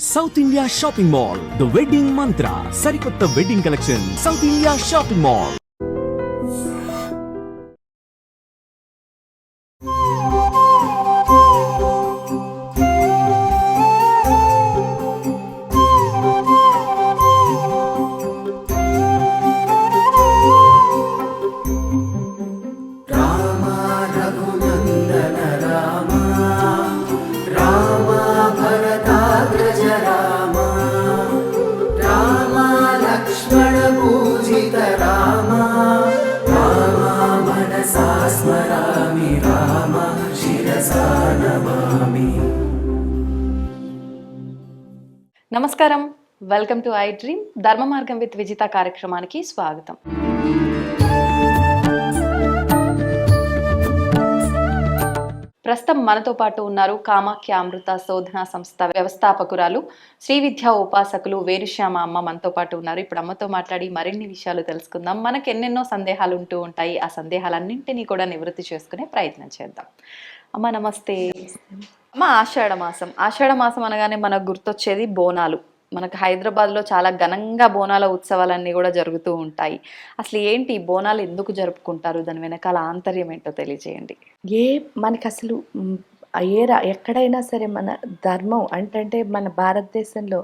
South India shopping mall the wedding మంత్ర సరికొత్త wedding collection south India shopping mall. నమస్కారం, welcome to I dream ధర్మ మార్గం with Vijitha కార్యక్రమానికి స్వాగతం. ప్రస్తుతం మనతో పాటు ఉన్నారు కామాఖ్య అమృత శోధన సంస్థ వ్యవస్థాపకురాలు శ్రీ విద్యా ఉపాసకులు వేరుశ్యామ అమ్మ మనతో పాటు ఉన్నారు. ఇప్పుడు అమ్మతో మాట్లాడి మరిన్ని విషయాలు తెలుసుకుందాం. మనకు ఎన్నెన్నో సందేహాలు ఉంటూ ఉంటాయి. ఆ సందేహాలన్నింటినీ కూడా నివృత్తి చేసుకునే ప్రయత్నం చేద్దాం. అమ్మ నమస్తే. అమ్మ, ఆషాఢ మాసం అనగానే మనకు గుర్తొచ్చేది బోనాలు. మనకు హైదరాబాద్లో చాలా ఘనంగా బోనాల ఉత్సవాలన్నీ కూడా జరుగుతూ ఉంటాయి. అసలు ఏంటి బోనాలు ఎందుకు జరుపుకుంటారు, దాని వెనకాల ఆంతర్యం ఏంటో తెలియజేయండి. మనకి అసలు ఎక్కడైనా సరే మన ధర్మం అంటే మన భారతదేశంలో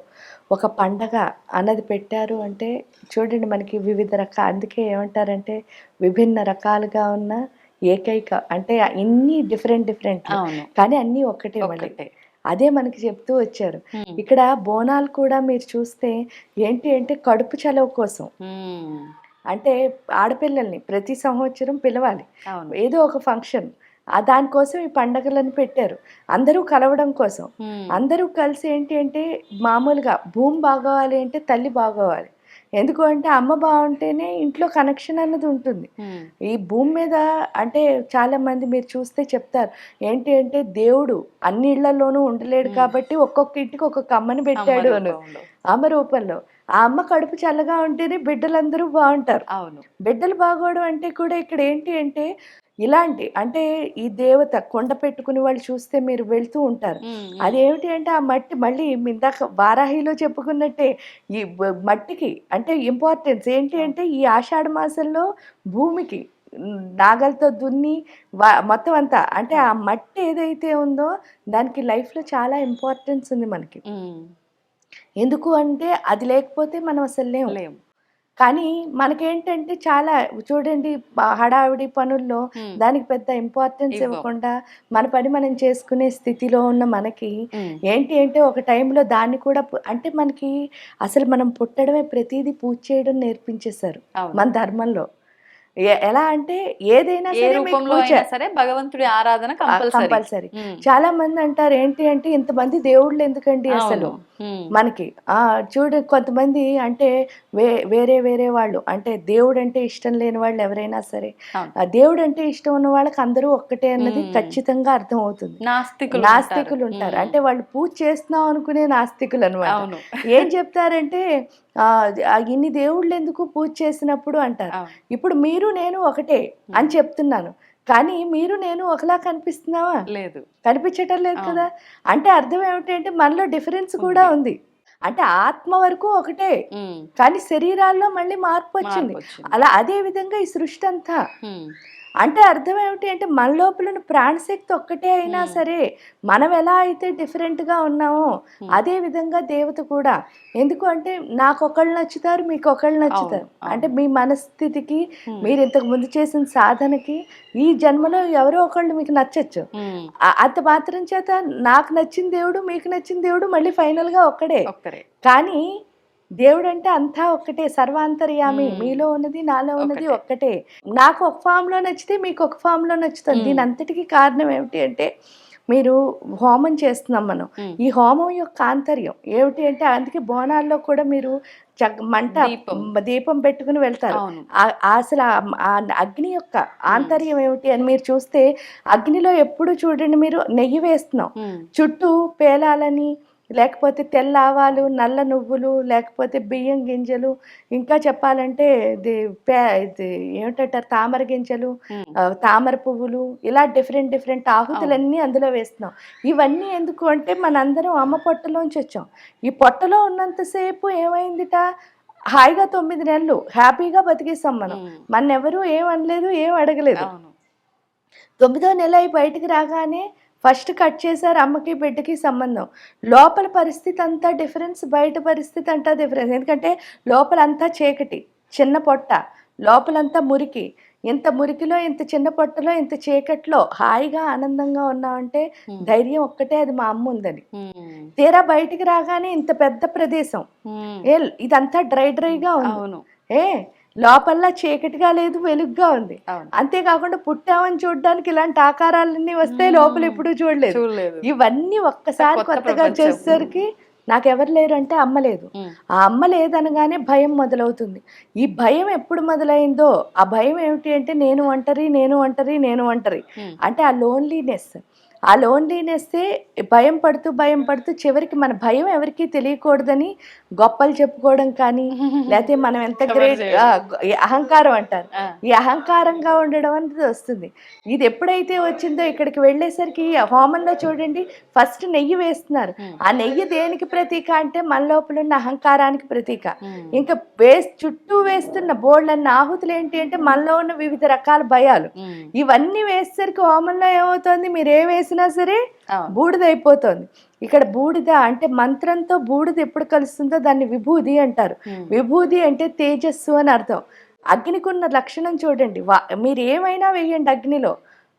ఒక పండగ అన్నది పెట్టారు అంటే చూడండి, మనకి వివిధ రకాల, అందుకే ఏమంటారంటే విభిన్న రకాలుగా ఉన్న ఏకైక, అంటే ఇన్ని డిఫరెంట్ కానీ అన్నీ ఒక్కటే మళ్ళీ అదే మనకి చెప్తూ వచ్చారు. ఇక్కడ బోనాలు కూడా మీరు చూస్తే ఏంటి అంటే కడుపు చలవ కోసం, అంటే ఆడపిల్లల్ని ప్రతి సంవత్సరం పిలవాలి, ఏదో ఒక ఫంక్షన్, దానికోసం ఈ పండగలను పెట్టారు. అందరూ కలవడం కోసం, అందరూ కలిసి ఏంటి అంటే మామూలుగా భూమి బాగోవాలి అంటే తల్లి బాగోవాలి. ఎందుకు అంటే అమ్మ బాగుంటేనే ఇంట్లో కనెక్షన్ అన్నది ఉంటుంది. ఈ భూమి మీద అంటే చాలా మంది మీరు చూస్తే చెప్తారు ఏంటి అంటే దేవుడు అన్ని ఇళ్లలోనూ ఉండలేడు కాబట్టి ఒక్కొక్క ఇంటికి ఒక్కొక్క అమ్మని పెట్టాడు అని, అమ్మ రూపంలో. ఆ అమ్మ కడుపు చల్లగా ఉంటేనే బిడ్డలందరూ బాగుంటారు. బిడ్డలు బాగోవడం అంటే కూడా ఇక్కడ ఏంటి అంటే ఇలాంటి, అంటే ఈ దేవత కొండ పెట్టుకుని వాళ్ళు చూస్తే మీరు వెళ్తూ ఉంటారు. అదేమిటి అంటే ఆ మట్టి, మళ్ళీ ఇందాక వారాహిలో చెప్పుకున్నట్టే ఈ మట్టికి అంటే ఇంపార్టెన్స్ ఏంటి అంటే ఈ ఆషాఢ మాసంలో భూమికి నాగలతో దున్ని మొత్తం అంతా, అంటే ఆ మట్టి ఏదైతే ఉందో దానికి లైఫ్లో చాలా ఇంపార్టెన్స్ ఉంది మనకి. ఎందుకు అంటే అది లేకపోతే మనం అసలు లేము. కానీ మనకేంటంటే చాలా చూడండి, హడావిడి పనుల్లో దానికి పెద్ద ఇంపార్టెన్స్ ఇవ్వకుండా మన పని మనం చేసుకునే స్థితిలో ఉన్న మనకి ఏంటి అంటే ఒక టైంలో దాన్ని కూడా, అంటే మనకి అసలు మనం పుట్టడమే ప్రతిదీ పూజ చేయడం నేర్పించేశారు మన ధర్మంలో. ఎలా అంటే ఏదైనా సరే భగవంతుడి ఆరాధన కంపల్సరీ. చాలా మంది అంటారు ఏంటి అంటే ఇంతమంది దేవుళ్ళు ఎందుకండి అసలు మనకి. చూడు, కొంతమంది అంటే వేరే వాళ్ళు, అంటే దేవుడు అంటే ఇష్టం లేని వాళ్ళు ఎవరైనా సరే, దేవుడు అంటే ఇష్టం ఉన్న వాళ్ళకి అందరూ ఒక్కటే అన్నది ఖచ్చితంగా అర్థం అవుతుంది. నాస్తికులు ఉంటారు, అంటే వాళ్ళు పూజ చేస్తున్నాం అనుకునే నాస్తికులు అనమాట. ఏం చెప్తారంటే ఇన్ని దేవుళ్ళు ఎందుకు పూజ చేసినప్పుడు అంటారు. ఇప్పుడు మీరు నేను ఒకటే అని చెప్తున్నాను, కానీ మీరు నేను ఒకలా కనిపిస్తున్నావా? లేదు, కనిపించటం లేదు కదా. అంటే అర్థం ఏమిటంటే మనలో డిఫరెన్స్ కూడా ఉంది. అంటే ఆత్మ వరకు ఒకటే, కానీ శరీరాల్లో మళ్ళీ మార్పు వచ్చింది. అలా అదే విధంగా ఈ సృష్టి అంతా, అంటే అర్థం ఏమిటి అంటే మన లోపల ప్రాణశక్తి ఒక్కటే అయినా సరే మనం ఎలా అయితే డిఫరెంట్గా ఉన్నామో అదే విధంగా దేవత కూడా. ఎందుకు అంటే నాకు ఒకళ్ళు నచ్చుతారు, మీకు ఒకళ్ళు నచ్చుతారు. అంటే మీ మనస్థితికి, మీరు ఇంతకు ముందు చేసిన సాధనకి ఈ జన్మలో ఎవరో ఒకళ్ళు మీకు నచ్చచ్చు. అంత మాత్రం చేత నాకు నచ్చిన దేవుడు మీకు నచ్చిన దేవుడు మళ్ళీ ఫైనల్గా ఒక్కడే. కానీ దేవుడు అంటే అంతా ఒక్కటే, సర్వాంతర్యామి, మీలో ఉన్నది నాలో ఉన్నది ఒక్కటే. నాకు ఒక ఫామ్లో నచ్చితే మీకు ఒక ఫామ్లో నచ్చుతుంది. దీని అంతటికీ కారణం ఏమిటి అంటే మీరు హోమం చేస్తున్నాం మనం. ఈ హోమం యొక్క ఆంతర్యం ఏమిటి అంటే, అందుకే బోనాల్లో కూడా మీరు మంట దీపం పెట్టుకుని వెళ్తారు. అసలు ఆ అగ్ని యొక్క ఆంతర్యం ఏమిటి అని మీరు చూస్తే, అగ్నిలో ఎప్పుడు చూడండి మీరు నెయ్యి వేస్తున్నాం, చుట్టూ పేలాలని లేకపోతే తెల్ల ఆవాలు, నల్ల నువ్వులు, లేకపోతే బియ్యం గింజలు, ఇంకా చెప్పాలంటే ఇది ఏమిటంటారు తామర గింజలు, తామర పువ్వులు, ఇలా డిఫరెంట్ డిఫరెంట్ ఆహుతులన్నీ అందులో వేస్తున్నాం. ఇవన్నీ ఎందుకు అంటే మనందరం అమ్మ పొట్టలోంచి వచ్చాం. ఈ పొట్టలో ఉన్నంతసేపు ఏమైందిట, హాయిగా 9 నెలలు హ్యాపీగా బతికేస్తాం మనం. మన్నెవరూ ఏం అనలేదు, ఏం అడగలేదు. 9వ నెల అయి బయటికి రాగానే ఫస్ట్ కట్ చేశారు అమ్మకి బిడ్డకి సంబంధం. లోపల పరిస్థితి అంతా డిఫరెన్స్, బయట పరిస్థితి అంతా డిఫరెన్స్. ఎందుకంటే లోపల అంతా చీకటి, చిన్న పొట్ట, లోపలంతా మురికి. ఇంత మురికిలో, ఇంత చిన్న పొట్టలో, ఇంత చీకట్లో హాయిగా ఆనందంగా ఉన్నామంటే ధైర్యం ఒక్కటే, అది మా అమ్మ ఉందని. తీరా బయటికి రాగానే ఇంత పెద్ద ప్రదేశం, ఇదంతా డ్రైగా ఉంది. లోపల చీకటిగా లేదు, వెలుగుగా ఉంది. అంతేకాకుండా పుట్టామని చూడడానికి ఇలాంటి ఆకారాలన్నీ వస్తే లోపల ఎప్పుడూ చూడలేదు. ఇవన్నీ ఒక్కసారి కొత్తగా వచ్చేసరికి నాకెవరు లేరు అంటే అమ్మ లేదు. ఆ అమ్మ లేదనగానే భయం మొదలవుతుంది. ఈ భయం ఎప్పుడు మొదలైందో, ఆ భయం ఏమిటి అంటే నేను ఒంటరి, నేను ఒంటరి, నేను ఒంటరి అంటే ఆ లోన్లీనెస్. ఆ లోన్లీనెస్సే భయం పడుతూ చివరికి మన భయం ఎవరికీ తెలియకూడదని గొప్పలు చెప్పుకోవడం కానీ, లేకపోతే మనం ఎంత గ్రేట్, అహంకారం అంటారు, ఈ అహంకారంగా ఉండడం అనేది వస్తుంది. ఇది ఎప్పుడైతే వచ్చిందో ఇక్కడికి వెళ్ళేసరికి హోమంలో చూడండి ఫస్ట్ నెయ్యి వేస్తున్నారు. ఆ నెయ్యి దేనికి ప్రతీక అంటే మన లోపల ఉన్న అహంకారానికి ప్రతీక. ఇంకా చుట్టూ వేస్తున్న బోళ్ళన్న ఆహుతులు ఏంటి అంటే మనలో ఉన్న వివిధ రకాల భయాలు. ఇవన్నీ వేసేసరికి హోమంలో ఏమవుతుంది, మీరు ఏ వేసినా సరే బూడిద అయిపోతుంది. ఇక్కడ బూడిద అంటే మంత్రంతో బూడిద ఎప్పుడు కలుస్తుందో దాన్ని విభూది అంటారు. విభూది అంటే తేజస్సు అని అర్థం. అగ్నికి ఉన్న లక్షణం చూడండి, మీరు ఏమైనా వేయండి అగ్నిలో,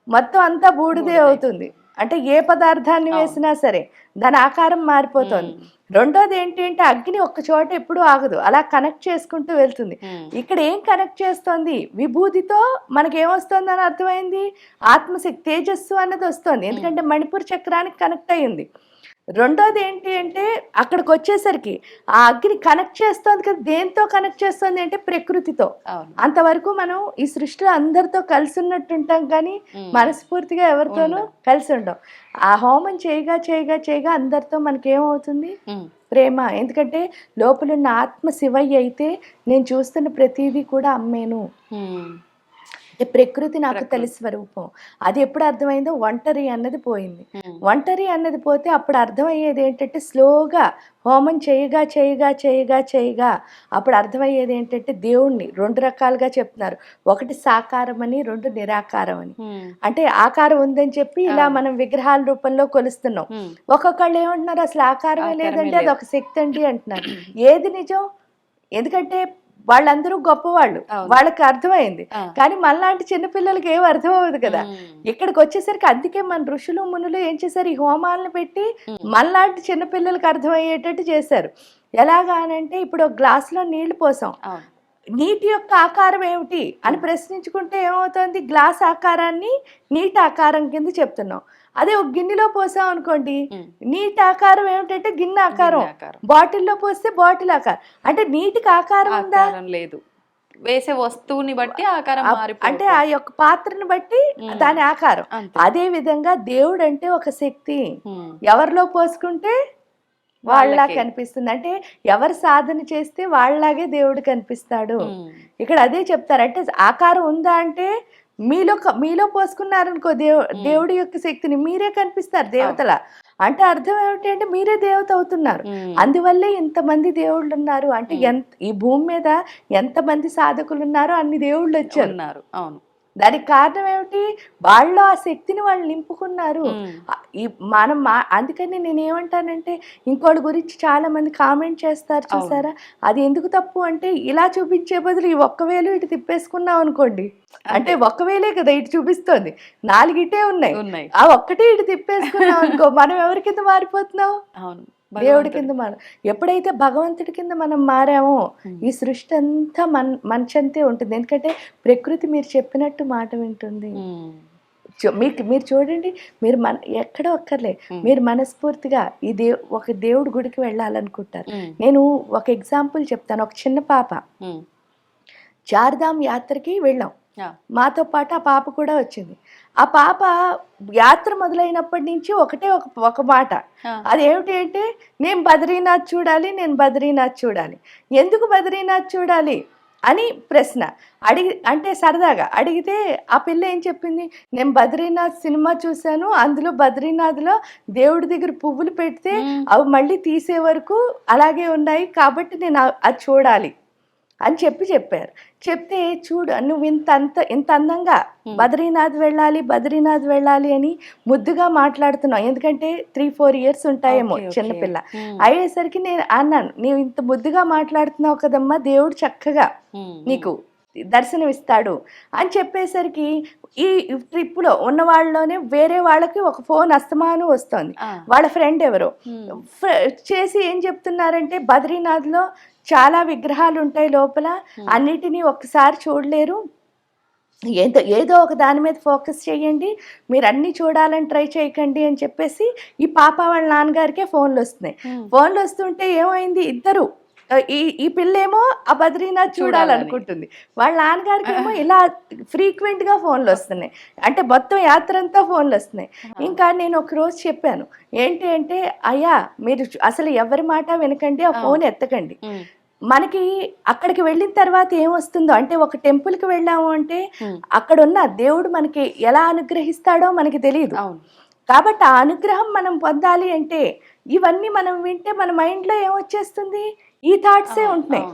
మొత్తం అంతా బూడిదే అవుతుంది. అంటే ఏ పదార్థాన్ని వేసినా సరే దాని ఆకారం మారిపోతుంది. రెండోది ఏంటి అంటే అగ్ని ఒక్క చోట ఎప్పుడు ఆగదు, అలా కనెక్ట్ చేసుకుంటూ వెళ్తుంది. ఇక్కడ ఏం కనెక్ట్ చేస్తోంది, విభూతితో మనకి ఏమొస్తుంది అని అర్థమైంది, ఆత్మశక్తి తేజస్సు అన్నది వస్తుంది. ఎందుకంటే మణిపూర్ చక్రానికి కనెక్ట్ అయ్యింది. రెండోది ఏంటి అంటే అక్కడికి వచ్చేసరికి ఆ అగ్ని కనెక్ట్ చేస్తోంది కదా, దేంతో కనెక్ట్ చేస్తుంది అంటే ప్రకృతితో. అంతవరకు మనం ఈ సృష్టిలో అందరితో కలిసి ఉన్నట్టు ఉంటాం కానీ మనస్ఫూర్తిగా ఎవరితోనూ కలిసి ఉండం. ఆ హోమం చేయగా అందరితో మనకి ఏమవుతుంది, ప్రేమ. ఎందుకంటే లోపలున్న ఆత్మ శివయ్య అయితే నేను చూస్తున్న ప్రతిదీ కూడా అమ్మేను. ప్రకృతి నాకు తెలిసి స్వరూపం. అది ఎప్పుడు అర్థమైందో ఒంటరి అన్నది పోయింది. ఒంటరి అన్నది పోతే అప్పుడు అర్థమయ్యేది ఏంటంటే స్లోగా హోమం చేయగా అప్పుడు అర్థమయ్యేది ఏంటంటే దేవుణ్ణి 2 రకాలుగా చెప్తున్నారు. ఒకటి సాకారం అని, 2 నిరాకారం అని. అంటే ఆకారం ఉందని చెప్పి ఇలా మనం విగ్రహాల రూపంలో కొలుస్తున్నాం. ఒక్కొక్కళ్ళు ఏమంటున్నారు, అసలు ఆకారమే లేదంటే అది ఒక శక్తి అండి అంటున్నారు. ఏది నిజం? ఎందుకంటే వాళ్ళందరూ గొప్పవాళ్ళు, వాళ్ళకి అర్థమైంది. కానీ మనలాంటి చిన్నపిల్లలకి ఏం అర్థం అవ్వదు కదా. ఇక్కడికి వచ్చేసరికి అందుకే మన ఋషులు మునులు ఏం చేశారు, ఈ హోమాలను పెట్టి మనలాంటి చిన్నపిల్లలకి అర్థమయ్యేటట్టు చేశారు. ఎలాగా అనంటే ఇప్పుడు ఒక గ్లాసులో నీళ్లు పోసాం, నీటి యొక్క ఆకారం ఏమిటి అని ప్రశ్నించుకుంటే ఏమవుతుంది, గ్లాస్ ఆకారాన్ని నీటి ఆకారం కింద చెప్తున్నాం. అదే ఒక గిన్నెలో పోసాం అనుకోండి, నీటి ఆకారం ఏమిటంటే గిన్నె ఆకారం, బాటిల్లో పోస్తే బాటిల్ ఆకారం. అంటే నీటికి ఆకారం ఉందా, లేదు. వేసే వస్తువుని బట్టి ఆకారం అంటే ఆ యొక్క పాత్రని బట్టి దాని ఆకారం. అదే విధంగా దేవుడు అంటే ఒక శక్తి, ఎవరిలో పోసుకుంటే వాళ్ళలా కనిపిస్తుంది. అంటే ఎవరు సాధన చేస్తే వాళ్ళలాగే దేవుడు కనిపిస్తాడు. ఇక్కడ అదే చెప్తారు. అంటే ఆకారం ఉందా అంటే మీలో పోసుకున్నారనుకో దేవుడి యొక్క శక్తిని, మీరే కనిపిస్తారు దేవతల. అంటే అర్థం ఏమిటి అంటే మీరే దేవత అవుతున్నారు. అందువల్లే ఇంతమంది దేవుళ్ళు ఉన్నారు. అంటే ఈ భూమి మీద ఎంతమంది సాధకులు ఉన్నారో అన్ని దేవుళ్ళు వచ్చారు. అవును. దానికి కారణం ఏమిటి, వాళ్ళు ఆ శక్తిని వాళ్ళు నింపుకున్నారు. ఈ మనం అందుకని నేనేమంటానంటే, ఇంకోటి గురించి చాలా మంది కామెంట్ చేస్తారు చూసారా, అది ఎందుకు తప్పు అంటే ఇలా చూపించే బదులు ఈ ఒక్క వేలు ఇటు తిప్పేసుకున్నాం అనుకోండి, అంటే ఒక్క వేలే కదా ఇటు చూపిస్తోంది, 4 ఇటే ఉన్నాయి, ఆ ఒక్కటే ఇటు తిప్పేసుకున్నాం అనుకో, మనం ఎవరి కింద మారిపోతున్నాం, దేవుడి కింద. మనం ఎప్పుడైతే భగవంతుడి కింద మనం మారామో ఈ సృష్టి అంతా మంచంతే ఉంటుంది. ఎందుకంటే ప్రకృతి మీరు చెప్పినట్టు మాట వింటుంది. మీరు చూడండి, మీరు ఎక్కడో ఒక్కర్లే, మీరు మనస్ఫూర్తిగా ఒక దేవుడి గుడికి వెళ్ళాలనుకుంటారు. నేను ఒక ఎగ్జాంపుల్ చెప్తాను. ఒక చిన్న పాప చార్ధామ్ యాత్రకి వెళ్ళాం, ఆ. మాతో పాటు ఆ పాప కూడా వచ్చింది. ఆ పాప యాత్ర మొదలైనప్పటి నుంచి ఒకటే ఒక మాట. ఆ. అదేమిటి అంటే, నేను బద్రీనాథ్ చూడాలి, నేను బద్రీనాథ్ చూడాలి. ఎందుకు బద్రీనాథ్ చూడాలి అని ప్రశ్న. అంటే సరదాగా అడిగితే ఆ పిల్ల ఏం చెప్పింది, నేను బద్రీనాథ్ సినిమా చూశాను. అందులో బద్రీనాథ్‌లో దేవుడి దగ్గర పువ్వులు పెడితే అవి మళ్ళీ తీసే వరకు అలాగే ఉన్నాయి. కాబట్టి నేను అది చూడాలి అని చెప్పారు. చెప్తే చూడు నువ్వు ఇంత అందంగా బద్రీనాథ్ వెళ్ళాలి అని ముద్దుగా మాట్లాడుతున్నావు. ఎందుకంటే 3-4 ఇయర్స్ ఉంటాయేమో చిన్నపిల్ల. అయ్యేసరికి నేను అన్నాను, నీవు ఇంత ముద్దుగా మాట్లాడుతున్నావు కదమ్మా, దేవుడు చక్కగా నీకు దర్శనమిస్తాడు అని చెప్పేసరికి ఈ ట్రిప్లో ఉన్న వాళ్ళలోనే వేరే వాళ్ళకి ఒక ఫోన్ అస్తమానం వస్తుంది. వాళ్ళ ఫ్రెండ్ ఎవరో చేసి ఏం చెప్తున్నారంటే, బద్రీనాథ్లో చాలా విగ్రహాలు ఉంటాయి లోపల, అన్నిటినీ ఒక్కసారి చూడలేరు, ఏదో ఒక దాని మీద ఫోకస్ చేయండి, మీరు అన్నీ చూడాలని ట్రై చేయకండి అని చెప్పేసి ఈ పాప వాళ్ళ నాన్నగారికే ఫోన్లు వస్తున్నాయి. ఫోన్లు వస్తుంటే ఏమైంది, ఇద్దరు ఈ పిల్లేమో ఆ బద్రీనాథ్ చూడాలనుకుంటుంది, వాళ్ళ నాన్నగారికి ఏమో ఇలా ఫ్రీక్వెంట్గా ఫోన్లు వస్తున్నాయి. అంటే మొత్తం యాత్ర అంతా ఫోన్లు వస్తున్నాయి. ఇంకా నేను ఒక రోజు చెప్పాను, ఏంటి అంటే, అయ్యా మీరు అసలు ఎవరి మాట వినకండి, ఆ ఫోన్ ఎత్తకండి. మనకి అక్కడికి వెళ్ళిన తర్వాత ఏమొస్తుందో, అంటే ఒక టెంపుల్కి వెళ్ళాము అంటే అక్కడున్న దేవుడు మనకి ఎలా అనుగ్రహిస్తాడో మనకి తెలియదు. కాబట్టి ఆ అనుగ్రహం మనం పొందాలి అంటే ఇవన్నీ మనం వింటే మన మైండ్లో ఏమొచ్చేస్తుంది, ఈ థాట్సే ఉంటున్నాయి.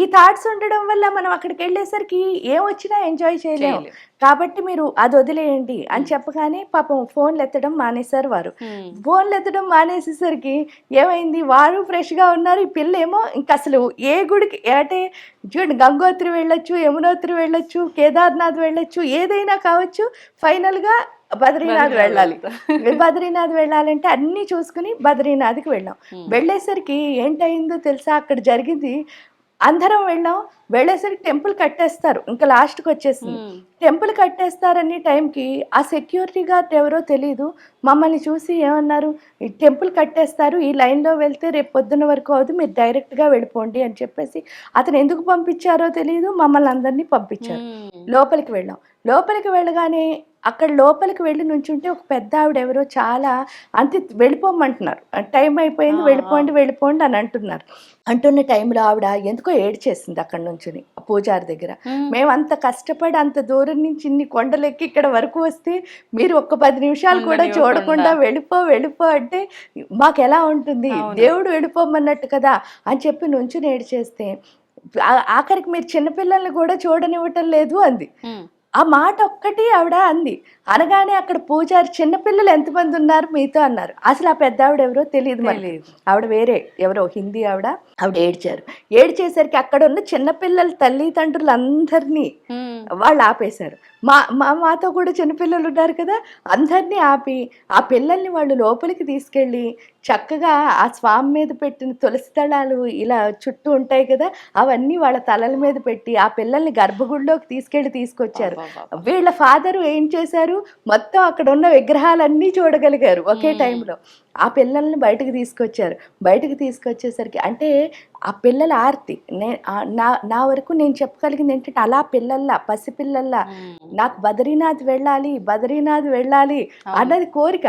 ఈ థాట్స్ ఉండడం వల్ల మనం అక్కడికి వెళ్ళేసరికి ఏమొచ్చినా ఎంజాయ్ చేయలేము. కాబట్టి మీరు అది వదిలేయండి అని చెప్పగానే పాపం ఫోన్లు ఎత్తడం మానేశారు వారు. ఫోన్లు ఎత్తడం మానేసేసరికి ఏమైంది, వారు ఫ్రెష్గా ఉన్నారు. ఈ పిల్ల ఏమో ఇంక అసలు ఏ గుడికి అంటే చూడండి, గంగోత్రి వెళ్ళొచ్చు, యమునోత్రి వెళ్ళొచ్చు, కేదార్నాథ్ వెళ్ళొచ్చు, ఏదైనా కావచ్చు, ఫైనల్గా బద్రీనాథ్ వెళ్ళాలి. బద్రీనాథ్ వెళ్ళాలంటే అన్నీ చూసుకుని బద్రీనాథ్కి వెళ్ళాం. వెళ్ళేసరికి ఏంటయిందో తెలుసా, అక్కడ జరిగింది, అందరం వెళ్ళేసరికి టెంపుల్ కట్టేస్తారు, ఇంకా లాస్ట్కి వచ్చేసింది. టెంపుల్ కట్టేస్తారని టైంకి ఆ సెక్యూరిటీ గార్డ్ ఎవరో తెలీదు, మమ్మల్ని చూసి ఏమన్నారు, ఈ టెంపుల్ కట్టేస్తారు, ఈ లైన్లో వెళ్తే రేపు పొద్దున్న వరకు అవుతుంది, మీరు డైరెక్ట్గా వెళ్ళిపోండి అని చెప్పేసి అతను ఎందుకు పంపించారో తెలియదు, మమ్మల్ని అందరినీ పంపించారు. లోపలికి వెళ్ళగానే అక్కడ లోపలికి వెళ్ళి నుంచుంటే ఒక పెద్ద ఆవిడ ఎవరో చాలా వెళ్ళిపోమంటున్నారు, టైం అయిపోయింది, వెళ్ళిపోండి అని అంటున్న టైంలో ఆవిడ ఎందుకో ఏడ్చేసింది అక్కడ నుంచుని పూజారి దగ్గర. మేము అంత కష్టపడి అంత దూరం నుంచి ఇన్ని కొండలెక్కి ఇక్కడ వరకు వస్తే మీరు ఒక్క 10 నిమిషాలు కూడా చూడకుండా వెళ్ళిపో అంటే మాకు ఎలా ఉంటుంది, దేవుడు వెళ్ళిపోమన్నట్టు కదా అని చెప్పి నుంచుని ఏడ్చేస్తే, ఆఖరికి మీరు చిన్నపిల్లల్ని కూడా చూడనివ్వటం లేదు అంది. ఆ మాట ఒక్కటి ఆవిడ అంది. అనగానే అక్కడ పూజారి, చిన్నపిల్లలు ఎంతమంది ఉన్నారు మీతో అన్నారు. అసలు ఆ పెద్ద ఆవిడ ఎవరో తెలియదు, ఆవిడ వేరే ఎవరో హిందీ ఆవిడ ఏడ్చేసరికి అక్కడ ఉన్న చిన్నపిల్లల తల్లిదండ్రులు అందరినీ వాళ్ళు ఆపేశారు. మాతో కూడా చిన్నపిల్లలు ఉన్నారు కదా, అందరినీ ఆపి ఆ పిల్లల్ని వాళ్ళు లోపలికి తీసుకెళ్ళి చక్కగా ఆ స్వామి మీద పెట్టిన తులసి దళాలు ఇలా చుట్టూ ఉంటాయి కదా, అవన్నీ వాళ్ళ తలల మీద పెట్టి ఆ పిల్లల్ని గర్భగుడిలోకి తీసుకొచ్చారు. వీళ్ళ ఫాదరు ఏం చేశారు, మొత్తం అక్కడ ఉన్న విగ్రహాలన్నీ చూడగలిగారు ఒకే టైంలో. ఆ పిల్లల్ని బయటకు తీసుకొచ్చేసరికి అంటే ఆ పిల్లల ఆర్తి, నా వరకు నేను చెప్పగలిగింది ఏంటంటే, అలా పసిపిల్లల్లా నాకు బద్రీనాథ్ వెళ్ళాలి అన్నది కోరిక.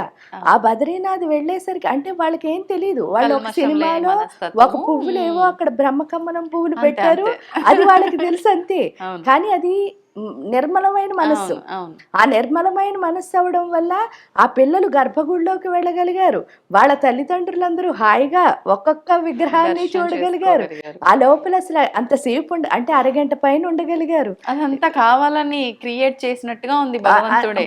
ఆ బద్రీనాథ్ వెళ్ళేసరికి అంటే వాళ్ళకి ఏం తెలియదు, వాళ్ళు ఒక సినిమాలో ఒక పువ్వులేవో అక్కడ బ్రహ్మకమ్మనం పువ్వులు పెట్టారు, అది వాళ్ళకి తెలుసు అంతే. కానీ అది నిర్మలమైన మనస్సు. ఆ నిర్మలమైన మనస్సు అవడం వల్ల ఆ పిల్లలు గర్భగుడిలోకి వెళ్ళగలిగారు. వాళ్ళ తల్లిదండ్రులందరూ హాయిగా ఒక్కొక్క విగ్రహాన్ని చూడగలిగారు. ఆ లోపల అసలు అంతసేపు అంటే అరగంట పైన ఉండగలిగారు. అదంతా కావాలని క్రియేట్ చేసినట్టుగా ఉంది,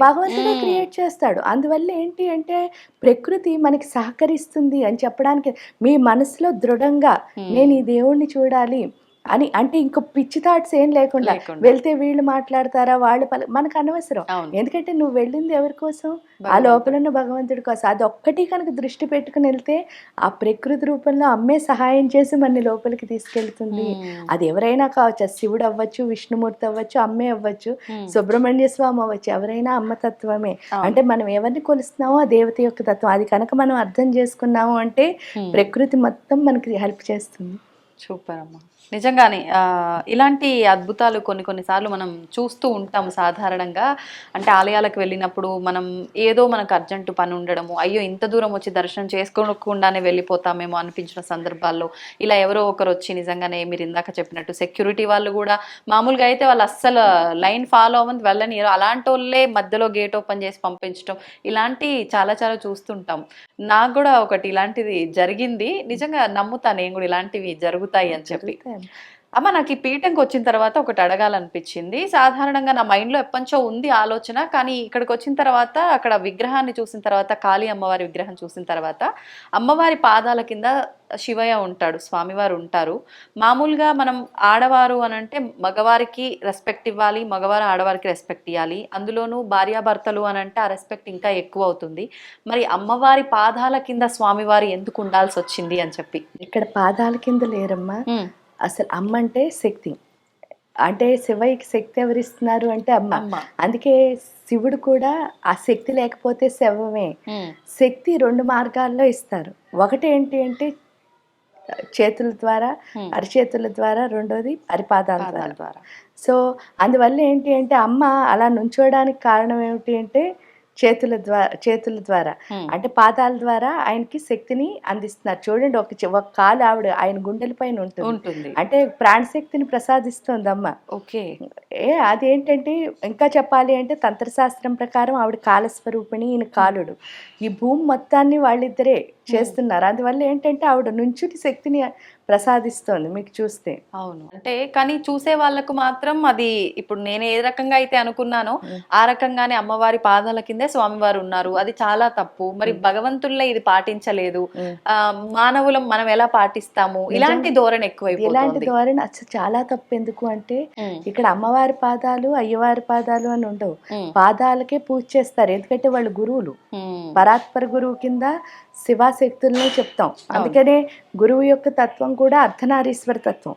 భగవంతుడే క్రియేట్ చేస్తాడు. అందువల్ల ఏంటి అంటే, ప్రకృతి మనకి సహకరిస్తుంది అని చెప్పడానికి, మీ మనసులో దృఢంగా నేను ఈ దేవుణ్ణి చూడాలి అని అంటే ఇంకో పిచ్చి థాట్స్ ఏం లేకుండా వెళ్తే వీళ్ళు మాట్లాడతారా, వాళ్ళు మనకు అనవసరం. ఎందుకంటే నువ్వు వెళ్ళింది ఎవరి కోసం, ఆ లోపల ఉన్న భగవంతుడి కోసం. అది ఒక్కటి కనుక దృష్టి పెట్టుకుని వెళ్తే ఆ ప్రకృతి రూపంలో అమ్మే సహాయం చేసి మన లోపలికి తీసుకెళ్తుంది. అది ఎవరైనా కావచ్చు, శివుడు అవ్వచ్చు, విష్ణుమూర్తి అవ్వచ్చు, అమ్మే అవ్వచ్చు, సుబ్రహ్మణ్య స్వామి అవ్వచ్చు, ఎవరైనా అమ్మతత్వమే. అంటే మనం ఎవరిని కొలుస్తున్నామో ఆ దేవత యొక్క తత్వం, అది కనుక మనం అర్థం చేసుకున్నాము అంటే ప్రకృతి మొత్తం మనకి హెల్ప్ చేస్తుంది. సూపర్ అమ్మా. నిజంగానే ఇలాంటి అద్భుతాలు కొన్ని కొన్నిసార్లు మనం చూస్తూ ఉంటాం సాధారణంగా. అంటే ఆలయాలకు వెళ్ళినప్పుడు మనం ఏదో మనకు అర్జెంటు పని ఉండడము, అయ్యో ఇంత దూరం వచ్చి దర్శనం చేసుకోకుండానే వెళ్ళిపోతామేమో అనిపించిన సందర్భాల్లో ఇలా ఎవరో ఒకరు వచ్చి నిజంగానే మీరు ఇందాక చెప్పినట్టు సెక్యూరిటీ వాళ్ళు కూడా మామూలుగా అయితే వాళ్ళు అస్సలు లైన్ ఫాలో అవ్వని వెళ్ళని, అలాంటి వాళ్ళే మధ్యలో గేట్ ఓపెన్ చేసి పంపించడం, ఇలాంటి చాలా చాలా చూస్తుంటాం. నాకు కూడా ఒకటి ఇలాంటిది జరిగింది. నిజంగా నమ్ముతా నేను కూడా ఇలాంటివి జరుగుతాయి అని చెప్పి. అమ్మ నాకు ఈ పీఠంకి వచ్చిన తర్వాత ఒకటి అడగాలనిపించింది. సాధారణంగా నా మైండ్లో ఎప్పటినుంచో ఉంది ఆలోచన, కానీ ఇక్కడికి వచ్చిన తర్వాత అక్కడ విగ్రహాన్ని చూసిన తర్వాత, కాళీ అమ్మవారి విగ్రహం చూసిన తర్వాత, అమ్మవారి పాదాల కింద శివయ్య ఉంటాడు, స్వామివారు ఉంటారు. మామూలుగా మనం ఆడవారు అని అంటే మగవారికి రెస్పెక్ట్ ఇవ్వాలి, మగవారు ఆడవారికి రెస్పెక్ట్ ఇవ్వాలి. అందులోనూ భార్యాభర్తలు అని అంటే ఆ రెస్పెక్ట్ ఇంకా ఎక్కువ అవుతుంది. మరి అమ్మవారి పాదాల కింద స్వామివారు ఎందుకు ఉండాల్సి వచ్చింది అని చెప్పి? ఇక్కడ పాదాల కింద లేరమ్మా. అసలు అమ్మ అంటే శక్తి. అంటే శివయ్యకి శక్తి ఎవరిస్తున్నారు అంటే అమ్మ. అందుకే శివుడు కూడా ఆ శక్తి లేకపోతే శవమే. శక్తి 2 మార్గాల్లో ఇస్తారు. ఒకటి ఏంటి అంటే చేతుల ద్వారా, అరిచేతుల ద్వారా, రెండోది అరిపాదాల ద్వారా. సో అందువల్ల ఏంటి అంటే అమ్మ అలా నుంచోడానికి కారణం ఏమిటి అంటే చేతుల ద్వారా అంటే పాదాల ద్వారా ఆయనకి శక్తిని అందిస్తున్నారు. చూడండి, ఒక కాలు ఆవిడ ఆయన గుండెల పైన ఉంటుంది. అంటే ప్రాణశక్తిని ప్రసాదిస్తుంది అమ్మ. ఓకే. అదేంటంటే ఇంకా చెప్పాలి అంటే తంత్రశాస్త్రం ప్రకారం ఆవిడ కాలస్వరూపిణి, ఈయన కాలుడు. ఈ భూమి మొత్తాన్ని వాళ్ళిద్దరే చేస్తున్నారు. అందువల్ల ఏంటంటే ఆవిడ నుంచుని శక్తిని ప్రసాదిస్తోంది మీకు చూస్తే. అవును. అంటే కానీ చూసే వాళ్ళకు మాత్రం అది ఇప్పుడు నేను ఏ రకంగా అయితే అనుకున్నానో ఆ రకంగానే అమ్మవారి పాదాల కిందే స్వామివారు ఉన్నారు. అది చాలా తప్పు. మరి భగవంతుల్లో ఇది పాటించలేదు, మానవులం మనం ఎలా పాటిస్తాము? ఇలాంటి ధోరణి ఎక్కువైపోతుంది. ఇలాంటి ధోరణి అసలు చాలా తప్పు. ఎందుకు అంటే ఇక్కడ అమ్మవారి పాదాలు, అయ్యవారి పాదాలు అని ఉండవు. పాదాలకే పూజ చేస్తారు. ఎందుకంటే వాళ్ళు గురువులు, పరాత్పర గురువు కింద శివాశక్తులను చెప్తాం. అందుకనే గురువు యొక్క తత్వం కూడా అర్ధనారీశ్వర తత్వం.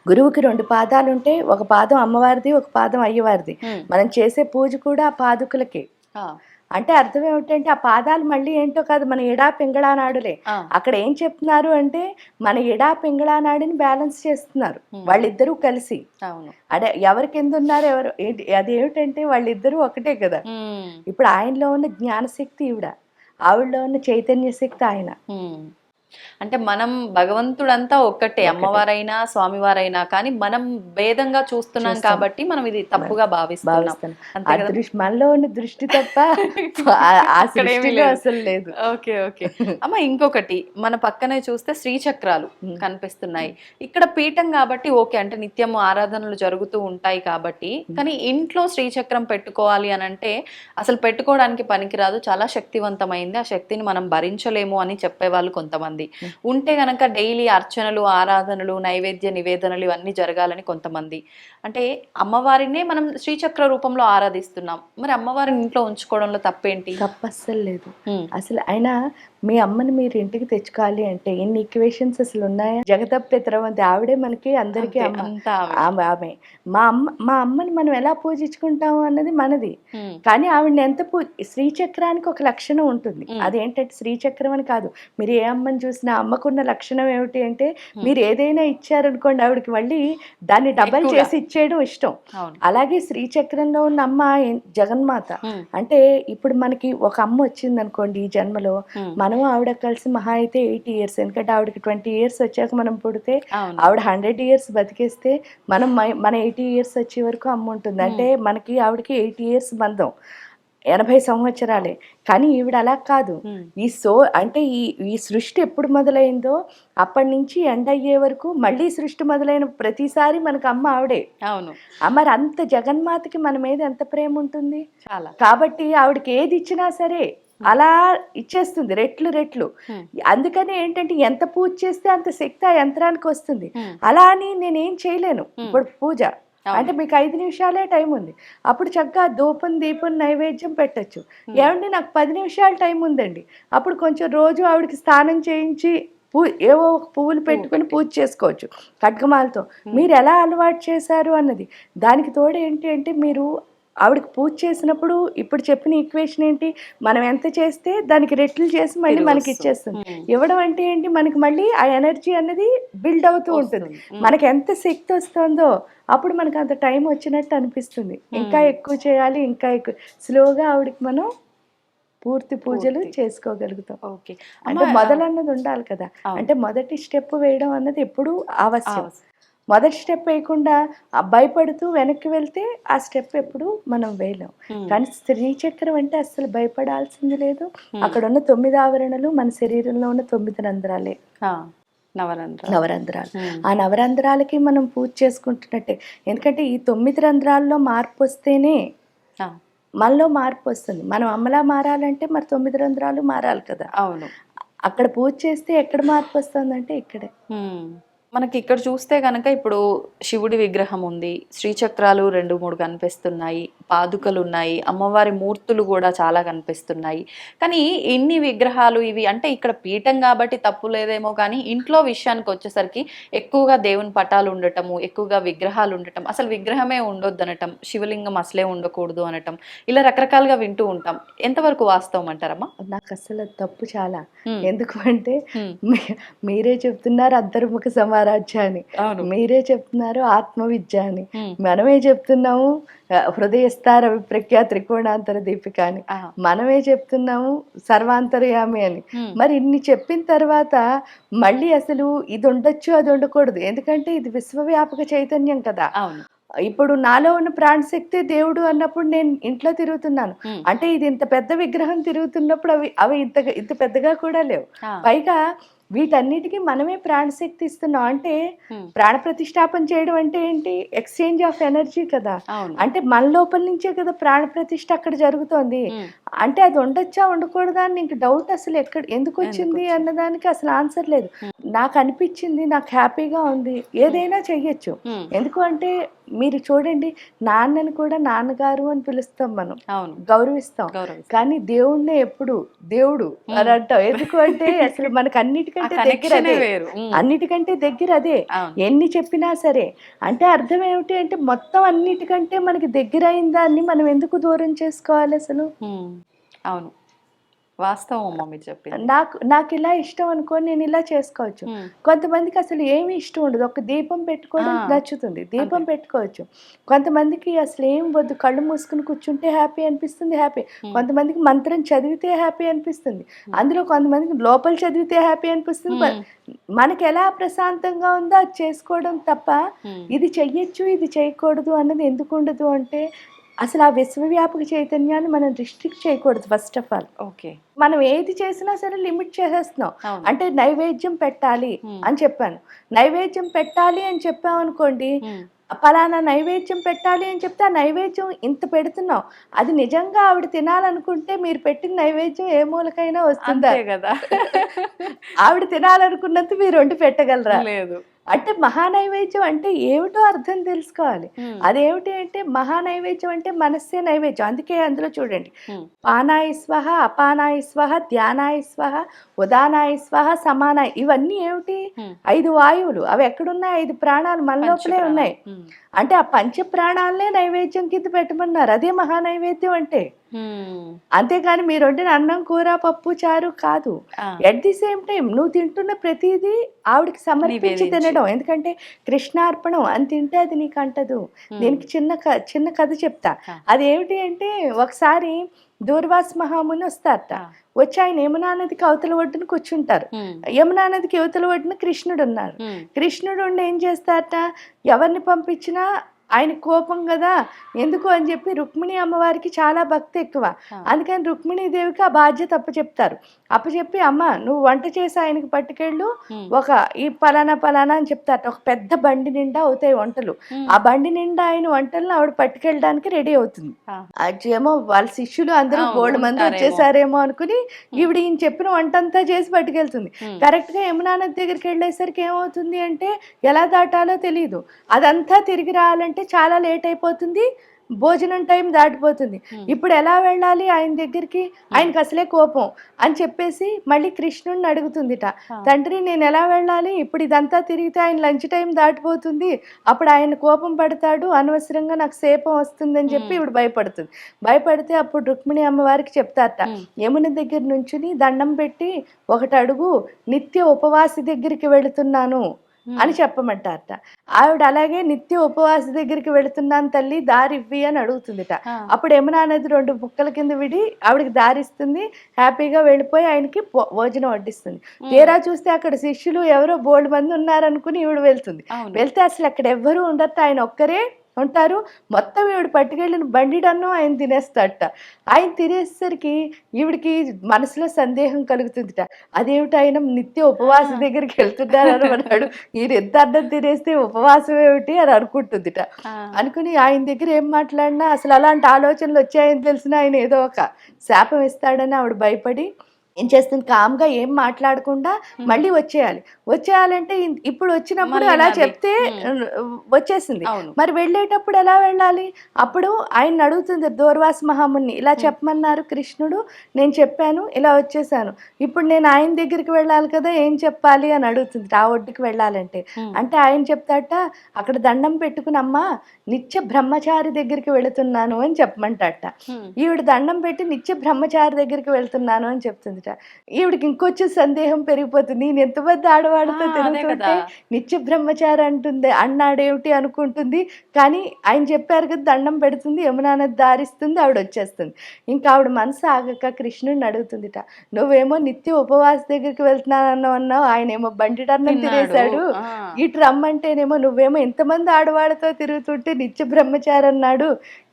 గురువుకి 2 పాదాలు ఉంటే, ఒక పాదం అమ్మవారిది, ఒక పాదం అయ్యవారిది. మనం చేసే పూజ కూడా ఆ పాదుకులకి. అంటే అర్థం ఏమిటంటే ఆ పాదాలు మళ్ళీ ఏంటో కాదు, మన ఎడా పింగళా నాడులే. అక్కడ ఏం చెప్తున్నారు అంటే మన ఎడా పింగళా నాడిని బ్యాలెన్స్ చేస్తున్నారు వాళ్ళిద్దరూ కలిసి. అదే ఎవరి కింద ఉన్నారు ఎవరు, అదేమిటంటే వాళ్ళిద్దరూ ఒకటే కదా. ఇప్పుడు ఆయనలో ఉన్న జ్ఞానశక్తి ఈవిడ, ఆవిడలో ఉన్న చైతన్య శక్తి ఆయన. అంటే మనం భగవంతుడంతా ఒక్కటే, అమ్మవారైనా స్వామివారైనా, కానీ మనం భేదంగా చూస్తున్నాం కాబట్టి మనం ఇది తప్పుగా భావిస్తున్నాం. మనలో ఉన్న దృష్టి తప్ప అసలు లేదు. ఓకే ఓకే అమ్మ, ఇంకొకటి మన పక్కనే చూస్తే శ్రీచక్రాలు కనిపిస్తున్నాయి. ఇక్కడ పీఠం కాబట్టి ఓకే, అంటే నిత్యం ఆరాధనలు జరుగుతూ ఉంటాయి కాబట్టి. కానీ ఇంట్లో శ్రీచక్రం పెట్టుకోవాలి అని అంటే అసలు పెట్టుకోవడానికి పనికిరాదు, చాలా శక్తివంతమైంది, ఆ శక్తిని మనం భరించలేము అని చెప్పేవాళ్ళు కొంతమంది. ఉంటే గనక డైలీ అర్చనలు, ఆరాధనలు, నైవేద్య నివేదనలు ఇవన్నీ జరగాలని కొంతమంది. అంటే అమ్మవారినే మనం శ్రీచక్ర రూపంలో ఆరాధిస్తున్నాం, మరి అమ్మవారిని ఇంట్లో ఉంచుకోవడంలో తప్పేంటి? తప్పు అస్సలు లేదు. అసలు అయినా మీ అమ్మని మీరు ఇంటికి తెచ్చుకోవాలి అంటే ఎన్ని ఈక్వేషన్స్ అసలు ఉన్నాయా? జగదప్పితరవంతి ఆవిడే మనకి అందరికీ ఆమె. మా అమ్మని మనం ఎలా పూజించుకుంటాము అన్నది మనది. కానీ ఆవిడని ఎంత శ్రీచక్రానికి ఒక లక్షణం ఉంటుంది. అదేంటంటే శ్రీచక్రం అని కాదు, మీరు ఏ అమ్మని చూసినా అమ్మకున్న లక్షణం ఏమిటి అంటే మీరు ఏదైనా ఇచ్చారనుకోండి ఆవిడకి మళ్ళీ దాన్ని డబల్ చేసి ఇచ్చేయడం ఇష్టం. అలాగే శ్రీచక్రంలో ఉన్న అమ్మ జగన్మాత. అంటే ఇప్పుడు మనకి ఒక అమ్మ వచ్చింది అనుకోండి ఈ జన్మలో, మనం ఆవిడ కలిసి మహా అయితే 80 years, ఎందుకంటే ఆవిడకి 20 years వచ్చాక మనం పుడితే ఆవిడ 100 years బతికేస్తే మన 80 years వచ్చే వరకు అమ్మ ఉంటుంది. అంటే మనకి ఆవిడకి 80 years బంధం, 80 సంవత్సరాలే. కానీ ఈవిడ అలా కాదు. అంటే ఈ సృష్టి ఎప్పుడు మొదలైందో అప్పటి నుంచి ఎండ్ అయ్యే వరకు మళ్ళీ సృష్టి మొదలైన ప్రతిసారి మనకు అమ్మ ఆవిడే. అవును. మరి అంత జగన్మాతకి మన మీద ఎంత ప్రేమ ఉంటుంది. కాబట్టి ఆవిడకి ఏది ఇచ్చినా సరే అలా ఇచ్చేస్తుంది రెట్లు. అందుకని ఏంటంటే ఎంత పూజ చేస్తే అంత శక్తి ఆ యంత్రానికి వస్తుంది. అలా అని నేనేం చేయలేను. ఇప్పుడు పూజ అంటే మీకు 5 నిమిషాలే టైం ఉంది, అప్పుడు చక్కగా ధూపం దీపం నైవేద్యం పెట్టచ్చు. ఏమండి నాకు 10 నిమిషాలు టైం ఉందండి, అప్పుడు కొంచెం రోజు ఆవిడకి స్నానం చేయించి ఏవో పువ్వులు పెట్టుకుని పూజ చేసుకోవచ్చు ఖడ్గమాలతో. మీరు ఎలా అలవాటు చేశారు అన్నది. దానికి తోడు ఏంటి అంటే మీరు ఆవిడకి పూజ చేసినప్పుడు ఇప్పుడు చెప్పిన ఈక్వేషన్ ఏంటి, మనం ఎంత చేస్తే దానికి రెట్లు చేసి మళ్ళీ తిరిగి మనకి వస్తుంది. ఇచ్చేస్తుంది. ఇవ్వడం అంటే ఏంటి, మనకి మళ్ళీ ఆ ఎనర్జీ అనేది బిల్డ్ అవుతూ ఉంటుంది. మనకి ఎంత శక్తి వస్తుందో అప్పుడు మనకు అంత టైం వచ్చినట్టు అనిపిస్తుంది. ఇంకా ఎక్కువ చేయాలి, ఇంకా ఎక్కువ స్లోగా ఆవిడకి మనం పూర్తి పూజలు చేసుకోగలుగుతాం. ఓకే. అంటే మొదలన్నది ఉండాలి కదా. అంటే మొదటి స్టెప్ వేయడం అన్నది ఎప్పుడూ ఆవశ్యం. మొదటి స్టెప్ వేయకుండా భయపడుతూ వెనక్కి వెళ్తే ఆ స్టెప్ ఎప్పుడు మనం వేయలేం. కానీ స్త్రీ చక్రం అంటే అస్సలు భయపడాల్సింది లేదు. అక్కడ ఉన్న 9 ఆవరణలు మన శరీరంలో ఉన్న 9 రంధ్రాలే. నవరంధ్రాలు. ఆ నవరంధ్రాలకి మనం పూజ చేసుకుంటున్నట్టే. ఎందుకంటే ఈ 9 రంధ్రాల్లో మార్పు వస్తేనే మనలో మార్పు వస్తుంది. మనం అమ్మలా మారాలంటే మరి 9 రంధ్రాలు మారాలి కదా. అవును. అక్కడ పూజ చేస్తే ఎక్కడ మార్పు వస్తుందంటే ఇక్కడే. మనకి ఇక్కడ చూస్తే కనుక ఇప్పుడు శివుడి విగ్రహం ఉంది, శ్రీచక్రాలు 2-3 కనిపిస్తున్నాయి, పాదుకలు ఉన్నాయి, అమ్మవారి మూర్తులు కూడా చాలా కనిపిస్తున్నాయి. కానీ ఇన్ని విగ్రహాలు ఇవి అంటే ఇక్కడ పీఠం కాబట్టి తప్పు లేదేమో, కానీ ఇంట్లో విషయానికి వచ్చేసరికి ఎక్కువగా దేవుని పటాలు ఉండటము, ఎక్కువగా విగ్రహాలు ఉండటం, అసలు విగ్రహమే ఉండొద్దు అనటం, శివలింగం అసలే ఉండకూడదు అనటం, ఇలా రకరకాలుగా వింటూ ఉంటాం. ఎంతవరకు వాస్తవం అంటారమ్మా? నాకు అసలు తప్పు చాలా. ఎందుకు అంటే మీరే చెప్తున్నారు అంతర్ముఖ సమారాధ్య అని, మీరే చెప్తున్నారు ఆత్మవిద్య అని, మనమే చెప్తున్నాము హృదయస్థార విప్రఖ్య త్రికోణాంతర దీపిక అని, మనమే చెప్తున్నాము సర్వాంతర్యామి అని. మరి ఇన్ని చెప్పిన తర్వాత మళ్ళీ అసలు ఇది ఉండొచ్చు అది ఉండకూడదు, ఎందుకంటే ఇది విశ్వవ్యాపక చైతన్యం కదా. ఇప్పుడు నాలో ఉన్న ప్రాణశక్తి దేవుడు అన్నప్పుడు నేను ఇంట్లో తిరుగుతున్నాను అంటే ఇది ఇంత పెద్ద విగ్రహం తిరుగుతున్నప్పుడు అవి ఇంత పెద్దగా కూడా లేవు. పైగా వీటన్నిటికీ మనమే ప్రాణశక్తి ఇస్తున్నాం. అంటే ప్రాణ ప్రతిష్టాపన చేయడం అంటే ఏంటి, ఎక్స్చేంజ్ ఆఫ్ ఎనర్జీ కదా. అంటే మన లోపల నుంచే కదా ప్రాణ ప్రతిష్ఠ అక్కడ జరుగుతోంది. అంటే అది ఉండొచ్చా ఉండకూడదా అని నీకు డౌట్ అసలు ఎందుకు వచ్చింది అన్నదానికి అసలు ఆన్సర్ లేదు. నాకు అనిపించింది, నాకు హ్యాపీగా ఉంది, ఏదైనా చెయ్యొచ్చు. ఎందుకు అంటే మీరు చూడండి, నాన్నని కూడా నాన్నగారు అని పిలుస్తాం, మనం గౌరవిస్తాం. కానీ దేవుణ్ణే ఎప్పుడు దేవుడు అని అంటాం. ఎందుకు అంటే అసలు మనకు అన్నిటికంటే దగ్గర అదే, అన్నిటికంటే దగ్గర అదే. ఎన్ని చెప్పినా సరే అంటే అర్థం ఏమిటి అంటే మొత్తం అన్నిటికంటే మనకి దగ్గర అయిన దాన్ని మనం ఎందుకు దూరం చేసుకోవాలి అసలు. అవును, వాస్తవం అమ్మ మీరు చెప్పింది. నాకు ఇలా ఇష్టం అనుకో, నేను ఇలా చేసుకోవచ్చు. కొంతమందికి అసలు ఏమి ఇష్టం ఉండదు, ఒక దీపం పెట్టుకోవడం నచ్చుతుంది, దీపం పెట్టుకోవచ్చు. కొంతమందికి అసలు ఏం వద్దు, కళ్ళు మూసుకుని కూర్చుంటే హ్యాపీ అనిపిస్తుంది, హ్యాపీ. కొంతమందికి మంత్రం చదివితే హ్యాపీ అనిపిస్తుంది, అందులో కొంతమందికి లోపల చదివితే హ్యాపీ అనిపిస్తుంది. మనకి ఎలా ప్రశాంతంగా ఉందో అది చేసుకోవడం తప్ప ఇది చెయ్యొచ్చు ఇది చేయకూడదు అన్నది ఎందుకు ఉండదు అంటే అసలు ఆ విశ్వవ్యాపక చైతన్యాన్ని మనం రిస్ట్రిక్ట్ చేయకూడదు. ఫస్ట్ ఆఫ్ ఆల్ ఓకే, మనం ఏది చేసినా సరే లిమిట్ చేసేస్తున్నాం. అంటే నైవేద్యం పెట్టాలి అని చెప్పాను, నైవేద్యం పెట్టాలి అని చెప్పామనుకోండి, పలానా నైవేద్యం పెట్టాలి అని చెప్తే ఆ నైవేద్యం ఇంత పెడుతున్నాం, అది నిజంగా ఆవిడ తినాలనుకుంటే మీరు పెట్టిన నైవేద్యం ఏ మూలకైనా వస్తుందా కదా. ఆవిడ తినాలనుకున్నంత మీరు వండి పెట్టగలరా? లేదు. అంటే మహానైవేద్యం అంటే ఏమిటో అర్థం తెలుసుకోవాలి. అదేమిటి అంటే మహానైవేద్యం అంటే మనస్సే నైవేద్యం. అందుకే అందులో చూడండి, పానాయ స్వహ, అపానాయ స్వహ, ధ్యానాయ స్వహ, ఉదానాయ స్వహ, సమానాయ, ఇవన్నీ ఏమిటి? 5 వాయువులు. అవి ఎక్కడున్నాయి? 5 ప్రాణాలు మన లోపలే ఉన్నాయి. అంటే ఆ 5 ప్రాణాలనే నైవేద్యం కింద పెట్టమన్నారు. అదే మహానైవేద్యం అంటే. అంతేకాని మీరు వండిన అన్నం కూర పప్పు చారు కాదు. ఎట్ ది సేమ్ టైం నువ్వు తింటున్న ప్రతిదీ ఆవిడకి సమర్పించి తినడం. ఎందుకంటే కృష్ణార్పణం అని తింటే అది నీకు అంటదు. దీనికి చిన్న కథ చెప్తా. అదేమిటి అంటే ఒకసారి దూర్వాస మహాముని వస్తారట. వచ్చి ఆయన యమునా నదికి అవతల ఒడ్డున కూర్చుంటారు. యమునా నదికి అవతల ఒడ్డున కృష్ణుడు ఉన్నారు. కృష్ణుడు ఉండి ఏం చేస్తారట, ఎవరిని పంపించినా ఆయన కోపం కదా, ఎందుకు అని చెప్పి రుక్మిణి అమ్మవారికి చాలా భక్తి ఎక్కువ. అందుకని రుక్మిణీదేవికి ఆ బాధ్యత అప్పచెప్పి అమ్మ నువ్వు వంట చేసి ఆయనకి పట్టుకెళ్ళు, ఒక ఈ పలానా అని చెప్తారట. ఒక పెద్ద బండి నిండా అవుతాయి వంటలు. ఆ బండి నిండా ఆయన వంటలను ఆవిడ పట్టుకెళ్ళడానికి రెడీ అవుతుంది. ఏమో వాళ్ళ శిష్యులు అందరూ 3 మంది వచ్చేసారేమో అనుకుని ఈవిడ ఈయన చెప్పిన వంట అంతా చేసి పట్టుకెళ్తుంది. కరెక్ట్ గా యమునా నది దగ్గరికి వెళ్ళేసరికి ఏమవుతుంది అంటే ఎలా దాటాలో తెలియదు. అదంతా తిరిగి రావాలంటే చాలా లేట్ అయిపోతుంది. భోజనం టైం దాటిపోతుంది. ఇప్పుడు ఎలా వెళ్ళాలి ఆయన దగ్గరికి? ఆయనకి అసలే కోపం అని చెప్పేసి మళ్ళీ కృష్ణుడిని అడుగుతుందిట, తండ్రి నేను ఎలా వెళ్ళాలి? ఇప్పుడు ఇదంతా తిరిగితే ఆయన లంచ్ టైం దాటిపోతుంది, అప్పుడు ఆయన కోపం పడతాడు, అనవసరంగా నాకు శాపం వస్తుందని చెప్పి ఇప్పుడు భయపడుతుంది. భయపడితే అప్పుడు రుక్మిణి అమ్మవారికి చెప్తారట, యమున దగ్గర నుంచుని దండం పెట్టి ఒకటి అడుగు, నిత్య ఉపవాసి దగ్గరికి వెళుతున్నాను అని చెప్పమంటారట. ఆవిడ అలాగే నిత్య ఉపవాస దగ్గరికి వెళుతున్నాను తల్లి, దారి ఇవ్వి అని అడుగుతుందిట. అప్పుడు యమునా నది 2 ముక్కల కింద విడి ఆవిడకి దారిస్తుంది, హ్యాపీగా వెళ్ళిపోయి ఆయనకి భోజనం వడ్డిస్తుంది. తీరా చూస్తే అక్కడ శిష్యులు ఎవరో బోల్డ్ మంది ఉన్నారనుకుని ఈవిడ వెళ్తుంది. వెళ్తే అసలు అక్కడ ఎవ్వరూ ఉండరు, ఆయన ఒక్కరే ఉంటారు. మొత్తం ఈవిడ పట్టుకెళ్ళిన బండిడన్ను ఆయన తినేస్తాడట. ఆయన తినేసరికి ఈవిడికి మనసులో సందేహం కలుగుతుందిట, అదేమిటి ఆయన నిత్య ఉపవాసం దగ్గరికి వెళ్తున్నారని అన్నాడు, ఈయన ఎంత అన్నం తినేస్తే ఉపవాసం ఏమిటి అని అనుకుంటుందిట. అనుకుని ఆయన దగ్గర ఏం మాట్లాడినా అసలు అలాంటి ఆలోచనలు వచ్చాయని తెలిసిన ఆయన ఏదో ఒక శాపం ఇస్తాడని ఆవిడ భయపడి ఏం చేస్తుంది, కామ్గా ఏం మాట్లాడకుండా మళ్ళీ వచ్చేయాలంటే ఇప్పుడు వచ్చినప్పుడు అలా చెప్తే వచ్చేసింది, మరి వెళ్ళేటప్పుడు ఎలా వెళ్ళాలి? అప్పుడు ఆయన అడుగుతుంది దూర్వాస మహాముని, ఇలా చెప్పమన్నారు కృష్ణుడు, నేను చెప్పాను, ఇలా వచ్చేసాను, ఇప్పుడు నేను ఆయన దగ్గరికి వెళ్ళాలి కదా, ఏం చెప్పాలి అని అడుగుతుంది ఆ ఒడ్డుకి వెళ్ళాలంటే. అంటే ఆయన చెప్తాట, అక్కడ దండం పెట్టుకుని అమ్మా నిత్య బ్రహ్మచారి దగ్గరికి వెళుతున్నాను అని చెప్పమంటాట. ఈవిడ దండం పెట్టి నిత్య బ్రహ్మచారి దగ్గరికి వెళ్తున్నాను అని చెప్తుంది. ఈవిడికి ఇంకొంచెం సందేహం పెరిగిపోతుంది, నేను ఎంతమంది ఆడవాడితో తిరుగుతుంటే నిత్య బ్రహ్మచారి అంటుంది అన్నాడేమిటి అనుకుంటుంది. కానీ ఆయన చెప్పారు కదా దండం పెడుతుంది, యమునా నది దారిస్తుంది, ఆవిడ వచ్చేస్తుంది. ఇంకా ఆవిడ మనసు ఆగక కృష్ణుడిని అడుగుతుందిట, నువ్వేమో నిత్య ఉపవాస దగ్గరికి వెళ్తున్నానన్నావు, ఆయన ఏమో బండిడన్నం తినేశాడు, ఇటు రమ్మంటేనేమో నువ్వేమో ఎంతమంది ఆడవాళ్ళతో తిరుగుతుంటే నిత్య బ్రహ్మచారి అన్నాడు,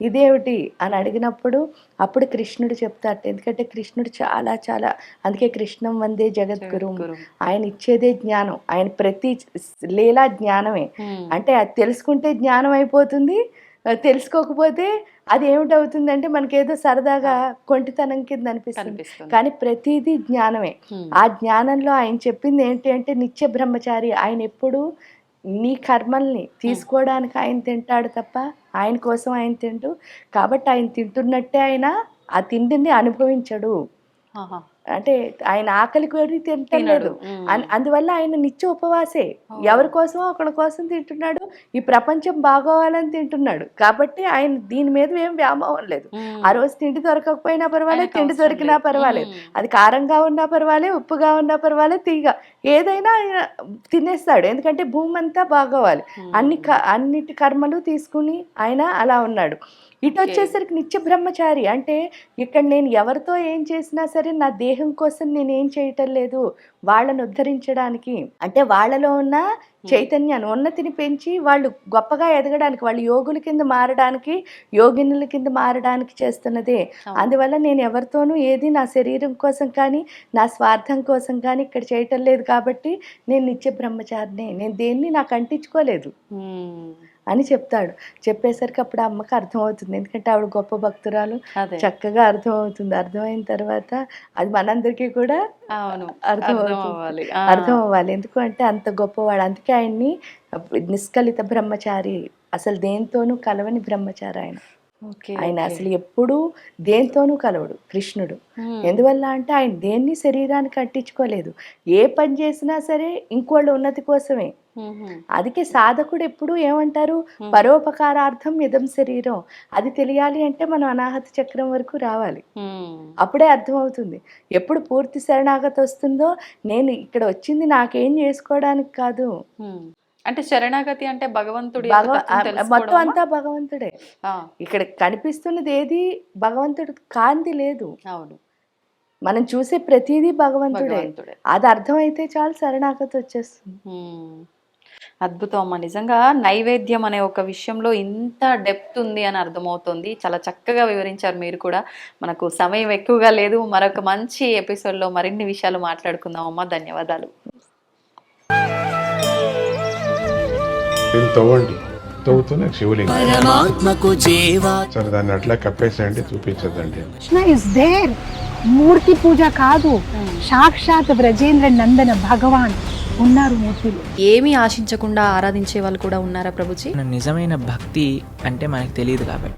ఇదేమిటి అని అడిగినప్పుడు అప్పుడు కృష్ణుడు చెప్తాట. ఎందుకంటే కృష్ణుడు చాలా చాలా, అందుకే కృష్ణం వందే జగద్గురు, ఆయన ఇచ్చేదే జ్ఞానం, ఆయన ప్రతి లీలా జ్ఞానమే. అంటే అది తెలుసుకుంటే జ్ఞానం అయిపోతుంది, తెలుసుకోకపోతే అది ఏమిటవుతుందంటే మనకేదో సరదాగా కొంటితనం కింద అనిపిస్తుంది, కానీ ప్రతిదీ జ్ఞానమే. ఆ జ్ఞానంలో ఆయన చెప్పింది ఏంటి అంటే నిత్య బ్రహ్మచారి, ఆయన ఎప్పుడు నీ కర్మల్ని తీసుకోవడానికి ఆయన తింటాడు తప్ప ఆయన కోసం ఆయన తింటూ, కాబట్టి ఆయన తింటున్నట్టే ఆయన ఆ తిండిని అనుభవించడు. అంటే ఆయన ఆకలికి వెళ్ళి తింటలేదు, అందువల్ల ఆయన నిత్య ఉపవాసే, ఎవరి కోసమో ఒకరి కోసం తింటున్నాడు, ఈ ప్రపంచం బాగోవాలని తింటున్నాడు. కాబట్టి ఆయన దీని మీద ఏం వ్యామోహం లేదు. ఆ రోజు తిండి దొరకకపోయినా పర్వాలేదు, తిండి దొరికినా పర్వాలేదు, అది కారంగా ఉన్నా పర్వాలేదు, ఉప్పుగా ఉన్నా పర్వాలేదు, తీగ ఏదైనా ఆయన తినేస్తాడు. ఎందుకంటే భూమి అంతా బాగోవాలి, అన్నిటి కర్మలు తీసుకుని ఆయన అలా ఉన్నాడు. ఇటు వచ్చేసరికి నిత్య బ్రహ్మచారి అంటే ఇక్కడ నేను ఎవరితో ఏం చేసినా సరే నా దేహం కోసం నేను ఏం చేయటం లేదు, వాళ్ళని ఉద్ధరించడానికి, అంటే వాళ్ళలో ఉన్న చైతన్యాన్ని ఉన్నతిని పెంచి వాళ్ళు గొప్పగా ఎదగడానికి, వాళ్ళు యోగుల కింద మారడానికి, యోగినుల కింద మారడానికి చేస్తున్నదే. అందువల్ల నేను ఎవరితోనూ ఏది నా శరీరం కోసం కానీ నా స్వార్థం కోసం కానీ ఇక్కడ చేయటం లేదు, కాబట్టి నేను నిత్య బ్రహ్మచారినే, నేను దేన్ని నాకు అంటించుకోలేదు అని చెప్తాడు. చెప్పేసరికి అప్పుడు అమ్మకి అర్థమవుతుంది, ఎందుకంటే ఆవిడ గొప్ప భక్తురాలు, చక్కగా అర్థమవుతుంది. అర్థమైన తర్వాత అది మనందరికీ కూడా అర్థం అవ్వాలి, ఎందుకంటే అంత గొప్పవాడు. అందుకే ఆయన్ని నిష్కలిత బ్రహ్మచారి, అసలు దేంతోనూ కలవని బ్రహ్మచారి ఆయన. ఆయన అసలు ఎప్పుడూ దేంతోనూ కలవడు కృష్ణుడు. ఎందువల్ల అంటే ఆయన దేన్ని శరీరానికి అంటించుకోలేదు, ఏ పని చేసినా సరే ఇంకోళ్ళ ఉన్నతి కోసమే. అందుకే సాధకుడు ఎప్పుడు ఏమంటారు, పరోపకారార్థం ఇదం శరీరం, అది తెలియాలి అంటే మనం అనాహత చక్రం వరకు రావాలి, అప్పుడే అర్థమవుతుంది. ఎప్పుడు పూర్తి శరణాగతి వస్తుందో, నేను ఇక్కడ వచ్చింది నాకేం చేసుకోవడానికి కాదు, అంటే శరణాగతి అంటే భగవంతుడి మొత్తం అంతా భగవంతుడే. ఇక్కడ కనిపిస్తున్నది ఏది భగవంతుడు కాంతి లేదు. అవును, మనం చూసే ప్రతిదీ భగవంతుడే. అది అర్థమైతే చాలు, శరణాగతి వచ్చేస్తుంది. అద్భుతం అమ్మ, నిజంగా నైవేద్యం అనే ఒక విషయంలో ఇంత డెప్త్ ఉంది అని అర్థమవుతుంది. చాలా చక్కగా వివరించారు మీరు కూడా. మనకు సమయం ఎక్కువగా లేదు, మరొక మంచి ఎపిసోడ్లో మరిన్ని విషయాలు మాట్లాడుకుందాం అమ్మ. ధన్యవాదాలు. తవ్వండి, తవ్వుతూనే శివలింగం సరే దాన్ని అట్లా కప్పేసేయండి, చూపించదండి. మూర్తి పూజ కాదు, సాక్షాత్ బ్రజేంద్ర నందన భగవాన్ ఉన్నారు మూర్తిలో. ఏమీ ఆశించకుండా ఆరాధించే వాళ్ళు కూడా ఉన్నారా ప్రభుజీ? నిజమైన భక్తి అంటే మనకు తెలియదు కాబట్టి